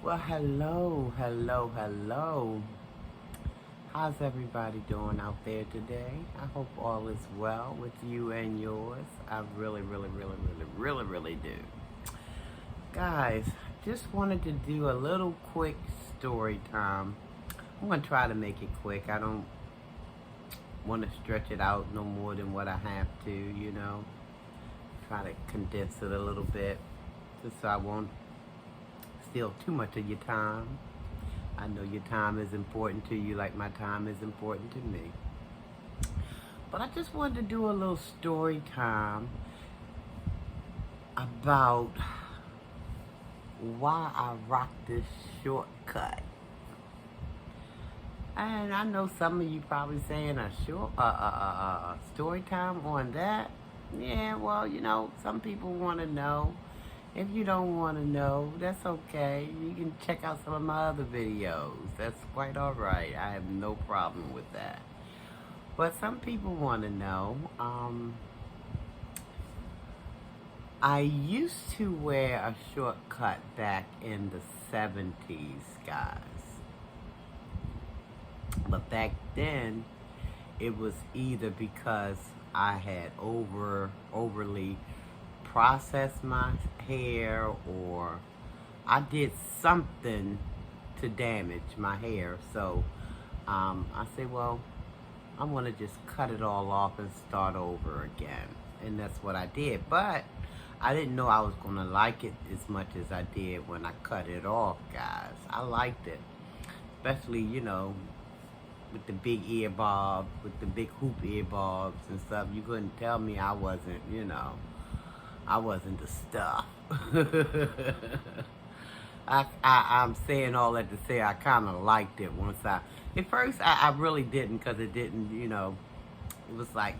Well, hello. How's everybody doing out there today? I hope all is well with you and yours. I really do. Guys, just wanted to do a little quick story time. I'm going to try to make it quick. I don't want to stretch it out no more than what I have to. Try to condense it a little bit just so I won't steal too much of your time. I know your time is important to you like my time is important to me. But I just wanted to do a little story time about why I rock this shortcut. And I know some of you probably saying a story time on that. Yeah, well, some people want to know. If you don't want to know, that's okay. You can check out some of my other videos. That's quite all right. I have no problem with that. But some people want to know. I used to wear a shortcut back in the 70s, guys. But back then, it was either because I had overly processed my hair, or I did something to damage my hair. So I said, well, I'm gonna just cut it all off and start over again. And that's what I did. But I didn't know I was gonna like it as much as I did when I cut it off, guys. I liked it. Especially, with the big ear bobs, with the big hoop ear bobs and stuff. You couldn't tell me I wasn't, I wasn't the stuff. I'm saying all that to say I kind of liked it once at first I really didn't, because it didn't, it was like,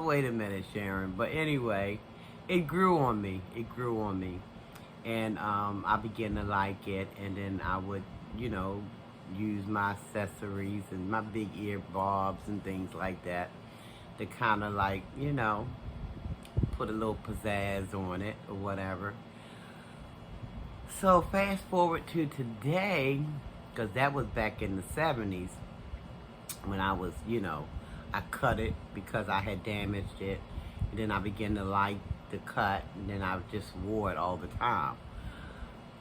wait a minute, Sharon. But anyway, it grew on me. And I began to like it, and then I would, use my accessories and my big ear bobs and things like that to kind of like, put a little pizzazz on it or whatever. So fast forward to today, because that was back in the 70s when I was, I cut it because I had damaged it. And then I began to like the cut, and then I just wore it all the time.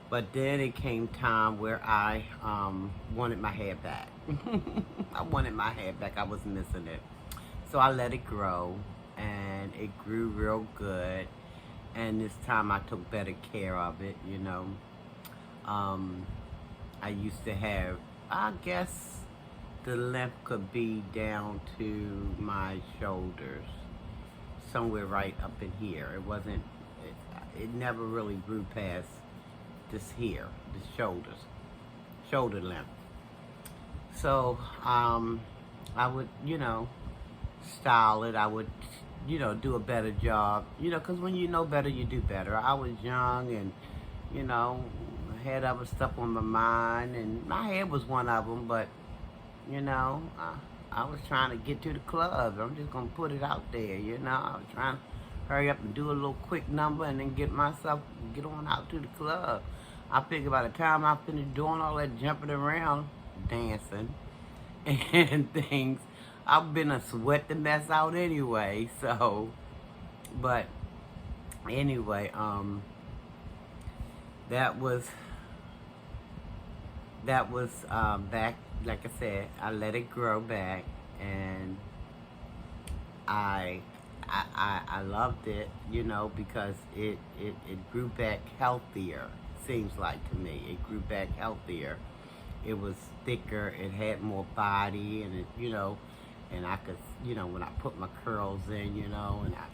But then it came time where I wanted my hair back. I wanted my hair back. I was missing it. So I let it grow, and it grew real good. And this time I took better care of it, I used to have, I guess the length could be down to my shoulders, somewhere right up in here. It never really grew past this here, the shoulder length. So I would, style it. I would, do a better job, because when you know better, you do better. I was young, and, had other stuff on my mind, and my hair was one of them, but, I was trying to get to the club. I'm just going to put it out there, I was trying to hurry up and do a little quick number and then get on out to the club. I figured by the time I finished doing all that jumping around, dancing, and things, I've been a sweat the mess out anyway. So, but anyway, that was back. Like I said, I let it grow back, and I loved it, because it grew back healthier. Seems like to me, it grew back healthier. It was thicker. It had more body, and and I could, when I put my curls in, and I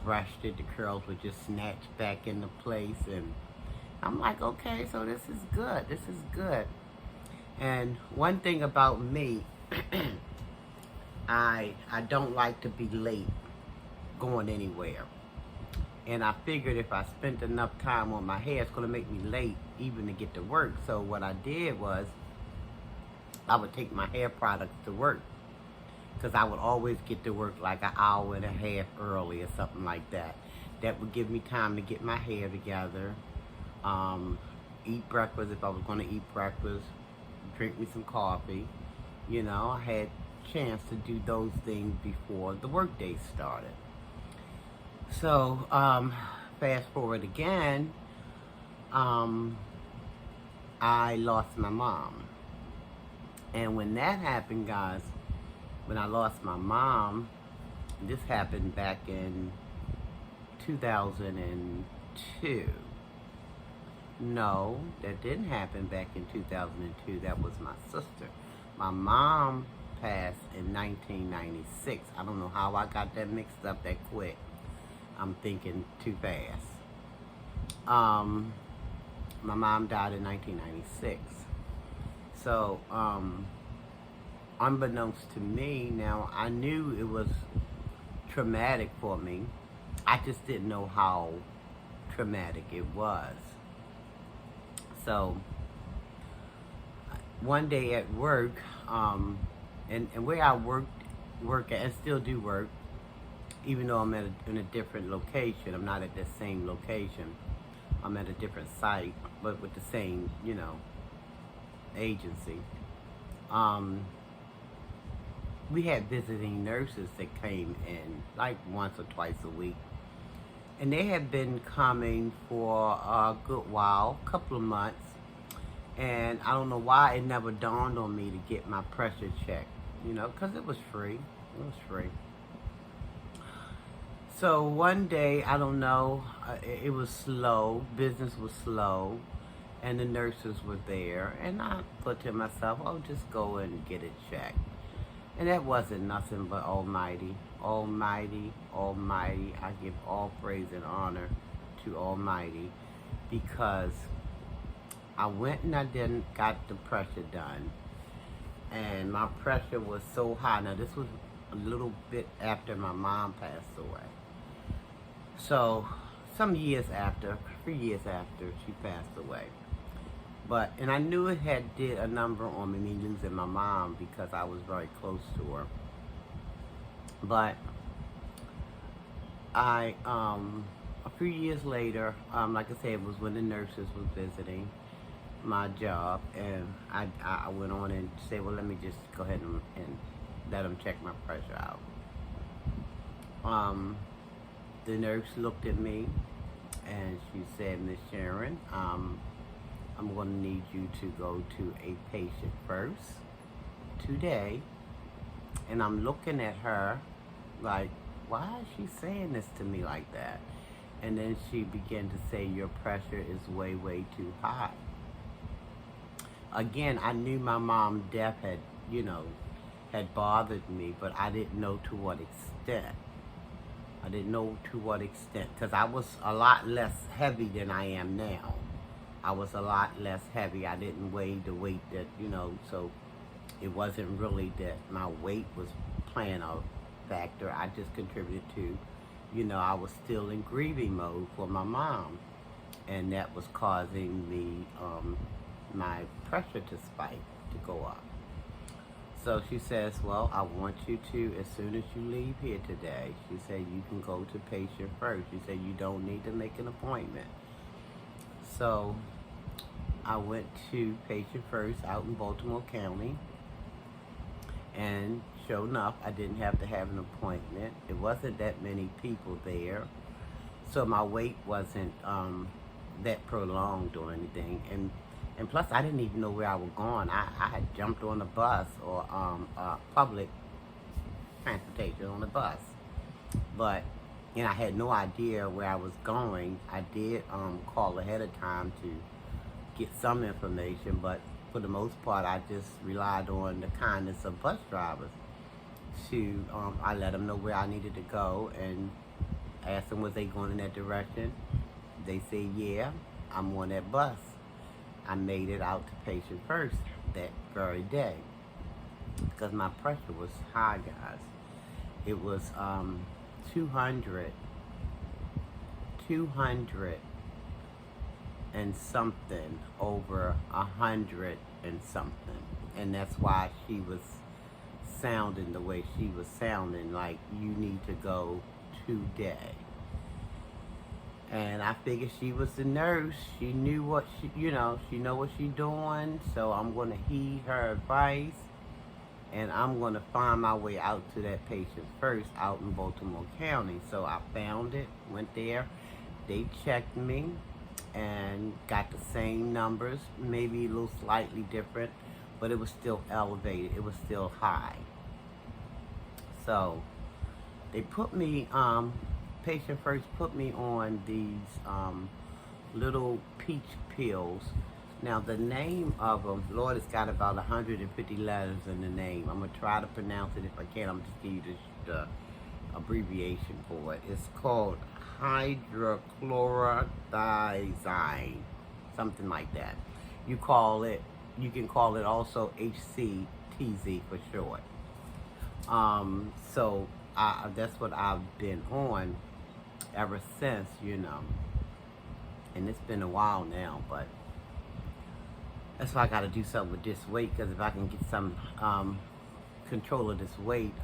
brushed it, the curls would just snatch back into place, and I'm like, okay, so this is good. And one thing about me, I don't like to be late going anywhere. And I figured if I spent enough time on my hair, it's going to make me late even to get to work. So what I did was, I would take my hair products to work, because I would always get to work like an hour and a half early or something like that. That would give me time to get my hair together, eat breakfast if I was going to eat breakfast, drink me some coffee. You know, I had chance to do those things before the workday started. So, fast forward again, um, I lost my mom. And when that happened, guys, when I lost my mom, this happened back in 2002. No, that didn't happen back in 2002. That was my sister. My mom passed in 1996. I don't know how I got that mixed up that quick. I'm thinking too fast. My mom died in 1996. So, unbeknownst to me, now I knew it was traumatic for me. I just didn't know how traumatic it was. So, one day at work, and where I work at, and still do work, even though I'm in a different location. I'm not at the same location. I'm at a different site, but with the same, agency. We had visiting nurses that came in like once or twice a week. And they had been coming for a good while, a couple of months. And I don't know why it never dawned on me to get my pressure checked, because it was free. It was free. So one day, I don't know, it was slow, business was slow, and the nurses were there. And I thought to myself, oh, just go and get it checked. And that wasn't nothing but Almighty, Almighty, Almighty. I give all praise and honor to Almighty, because I went and I got the pressure done. And my pressure was so high. Now, this was a little bit after my mom passed away. So, some years after, 3 years after she passed away. And I knew it had did a number on me losing my mom, because I was very close to her. But a few years later, like I said, it was when the nurses was visiting my job, and I went on and said, well, let me just go ahead and let them check my pressure out. The nurse looked at me and she said, Miss Sharon, I'm going to need you to go to a patient first today. And I'm looking at her like, why is she saying this to me like that? And then she began to say, your pressure is way, way too high. Again, I knew my mom's death had bothered me, but I didn't know to what extent. I didn't know to what extent, because I was a lot less heavy than I am now. I was a lot less heavy. I didn't weigh the weight that, so it wasn't really that my weight was playing a factor. I just contributed to, I was still in grieving mode for my mom. And that was causing me, my pressure to spike, to go up. So she says, well, I want you to, as soon as you leave here today, she said, you can go to patient first. She said, you don't need to make an appointment. So I went to patient first out in Baltimore County. And sure enough, I didn't have to have an appointment. It wasn't that many people there. So my wait wasn't that prolonged or anything. And plus, I didn't even know where I was going. I had jumped on a bus or public transportation on the bus. But, I had no idea where I was going. I did call ahead of time to get some information, but for the most part, I just relied on the kindness of bus drivers to, I let them know where I needed to go and asked them, was they going in that direction? They said, yeah, I'm on that bus. I made it out to patient first that very day because my pressure was high, guys. It was 200 and something over 100 and something. And that's why she was sounding the way she was sounding, like you need to go today. And I figured she was the nurse. She knew what she know what she doing. So I'm going to heed her advice, and I'm going to find my way out to that patient first out in Baltimore County. So I found it, went there. They checked me and got the same numbers, maybe a little slightly different, but it was still elevated. It was still high. So they put me, patient first put me on these little peach pills. Now the name of them, Lord, it's got about 150 letters in the name. I'm gonna try to pronounce it if I can. I'm just giving you the abbreviation for it. It's called hydrochlorothiazide, something like that. You can call it also HCTZ for short. So that's what I've been on ever since, and it's been a while now, but that's why I got to do something with this weight, because if I can get some control of this weight,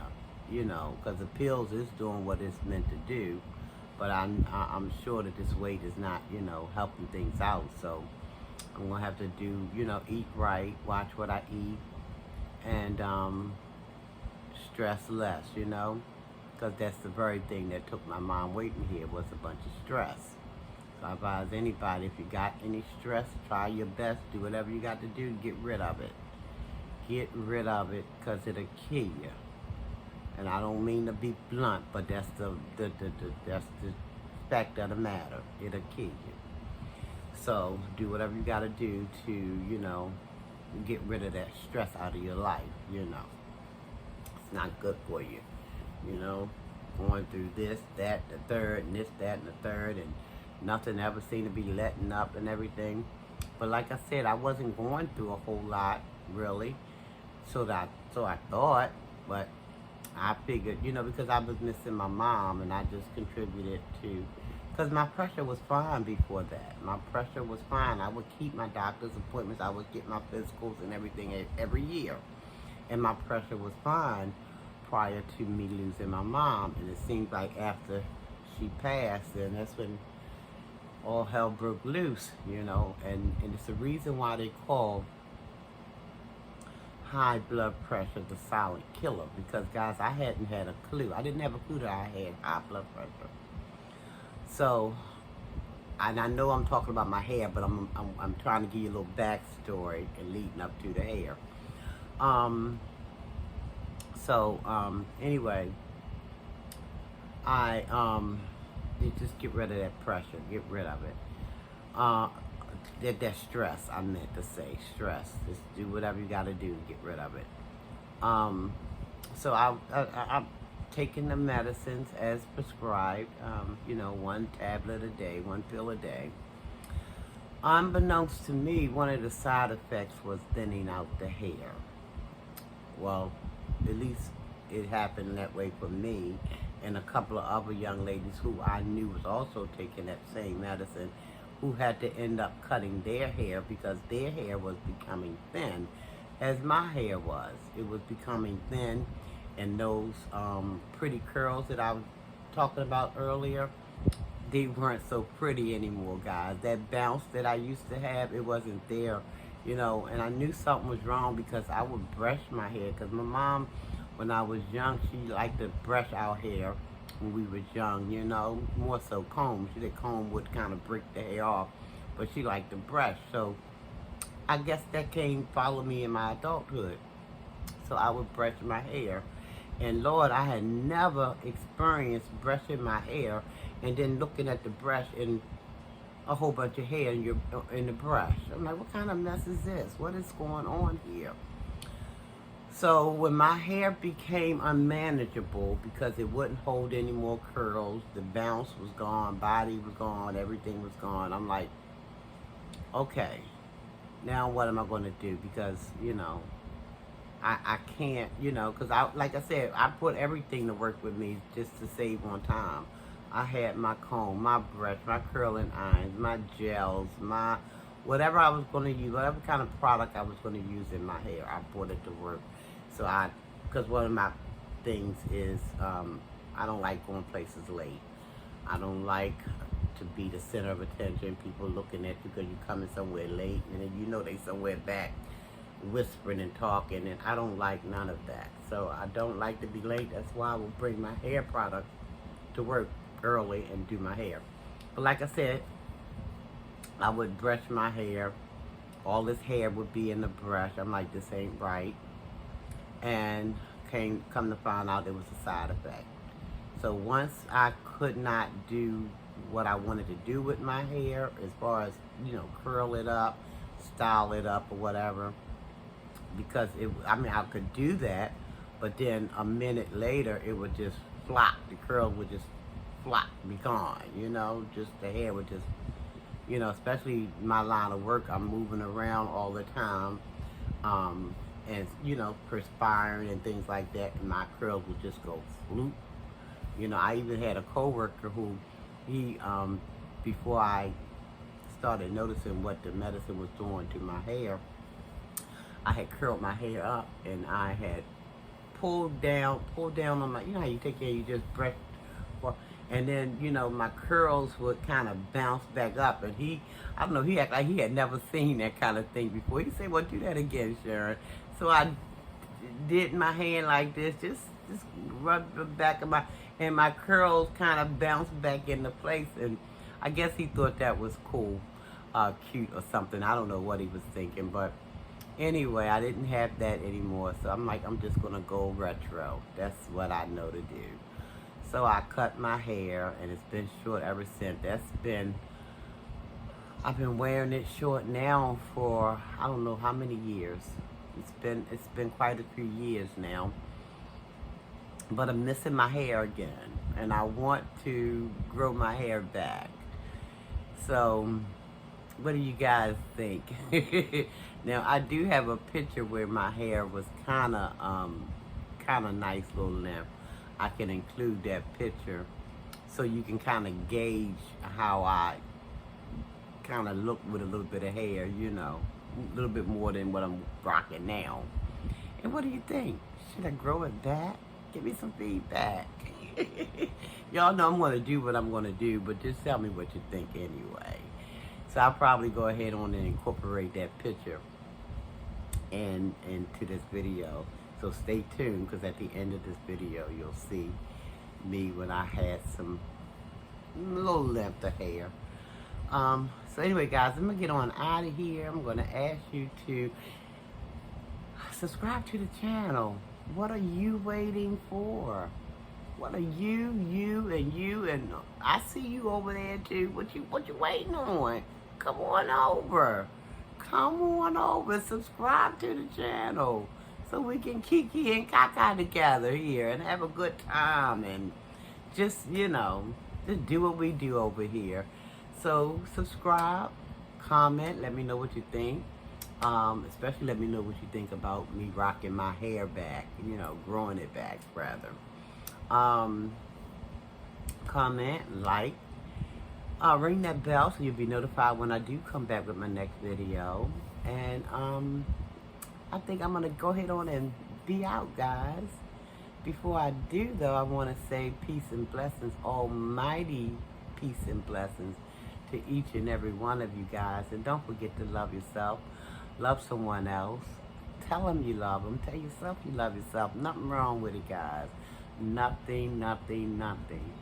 because the pills is doing what it's meant to do, but I'm sure that this weight is not, helping things out. So I'm gonna have to do, eat right, watch what I eat, and stress less, because that's the very thing that took my mom waiting here, was a bunch of stress. So I advise anybody, if you got any stress, try your best, do whatever you got to do to get rid of it. Get rid of it, because it'll kill you. And I don't mean to be blunt, but that's that's the fact of the matter. It'll kill you. So do whatever you got to do to, get rid of that stress out of your life, It's not good for you, going through this, that, the third, and this, that, and the third, and nothing ever seemed to be letting up and everything. But like I said, I wasn't going through a whole lot, really. So I thought, but I figured, because I was missing my mom, and I just contributed to, because my pressure was fine before that. My pressure was fine. I would keep my doctor's appointments. I would get my physicals and everything every year. And my pressure was fine prior to me losing my mom. And it seemed like after she passed, and that's when all hell broke loose, and it's the reason why they call high blood pressure the silent killer, because guys, I hadn't had a clue. I didn't have a clue that I had high blood pressure. So, and I know I'm talking about my hair, but I'm trying to give you a little backstory and leading up to the hair. Anyway, you just get rid of that pressure, get rid of it. That stress, I meant to say, stress. Just do whatever you got to do to get rid of it. So I'm taking the medicines as prescribed, 1 tablet a day, 1 pill a day. Unbeknownst to me, one of the side effects was thinning out the hair. Well, at least it happened that way for me, and a couple of other young ladies who I knew was also taking that same medicine, who had to end up cutting their hair because their hair was becoming thin, as my hair was. It was becoming thin, and those pretty curls that I was talking about earlier, they weren't so pretty anymore, guys. That bounce that I used to have, it wasn't there, and I knew something was wrong because I would brush my hair, because my mom, when I was young, she liked to brush our hair when we was young, more so comb. She said comb would kind of break the hair off, but she liked to brush. So I guess that follow me in my adulthood. So I would brush my hair. And Lord, I had never experienced brushing my hair and then looking at the brush and a whole bunch of hair in the brush. I'm like, what kind of mess is this? What is going on here? So when my hair became unmanageable because it wouldn't hold any more curls, the bounce was gone, body was gone, everything was gone, I'm like, okay, now what am I going to do? Because, I can't, because like I said, I put everything to work with me just to save on time. I had my comb, my brush, my curling irons, my gels, my whatever I was going to use, whatever kind of product I was going to use in my hair, I brought it to work. So because one of my things is, I don't like going places late. I don't like to be the center of attention. People looking at you because you're coming somewhere late, and then you know they somewhere back whispering and talking, and I don't like none of that. So I don't like to be late. That's why I will bring my hair product to work early and do my hair. But like I said, I would brush my hair. All this hair would be in the brush. I'm like, this ain't right. And come to find out it was a side effect. So once I could not do what I wanted to do with my hair, as far as, curl it up, style it up or whatever, because I could do that, but then a minute later it would just flop. The curl would just flop, be gone, just the hair would just, especially my line of work, I'm moving around all the time, and, perspiring and things like that, and my curls would just go floop. I even had a coworker who, before I started noticing what the medicine was doing to my hair, I had curled my hair up, and I had pulled down on my, how you take care, you just brush, and then, my curls would kind of bounce back up, and he acted like he had never seen that kind of thing before. He said, well, do that again, Sharon. So I did my hand like this, just rub the back of my curls kind of bounced back into place, and I guess he thought that was cool, cute or something. I don't know what he was thinking, but anyway, I didn't have that anymore, so I'm like, I'm just gonna go retro. That's what I know to do. So I cut my hair, and it's been short ever since. I've been wearing it short now for I don't know how many years. It's been quite a few years now. But I'm missing my hair again, and I want to grow my hair back. So what do you guys think? Now, I do have a picture where my hair was kind of nice, little length. I can include that picture so you can kind of gauge how I kind of look with a little bit of hair, a little bit more than what I'm rocking now. And what do you think? Should I grow it back? Give me some feedback. Y'all know I'm going to do what I'm going to do, but just tell me what you think anyway. So I'll probably go ahead on and incorporate that picture into this video. So stay tuned, because at the end of this video, you'll see me when I had some little length of hair. So anyway, guys, I'm going to get on out of here. I'm going to ask you to subscribe to the channel. What are you waiting for? What are you, and I see you over there too. What you waiting on? Come on over. Come on over. Subscribe to the channel so we can kiki and caca together here and have a good time, and just, just do what we do over here. So subscribe, comment, let me know what you think. Especially let me know what you think about me rocking my hair back, growing it back rather. Comment, like, ring that bell so you'll be notified when I do come back with my next video. And I think I'm gonna go ahead on and be out, guys. Before I do though, I want to say peace and blessings, almighty peace and blessings to each and every one of you guys. And don't forget to love yourself. Love someone else. Tell them you love them. Tell yourself you love yourself. Nothing wrong with it, guys. Nothing, nothing, nothing.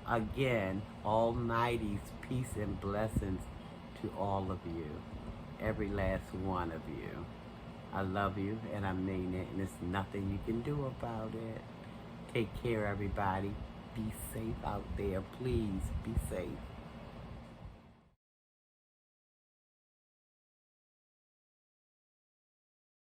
Again, almighty's peace and blessings to all of you. Every last one of you. I love you, and I mean it, and there's nothing you can do about it. Take care, everybody. Be safe out there. Please be safe.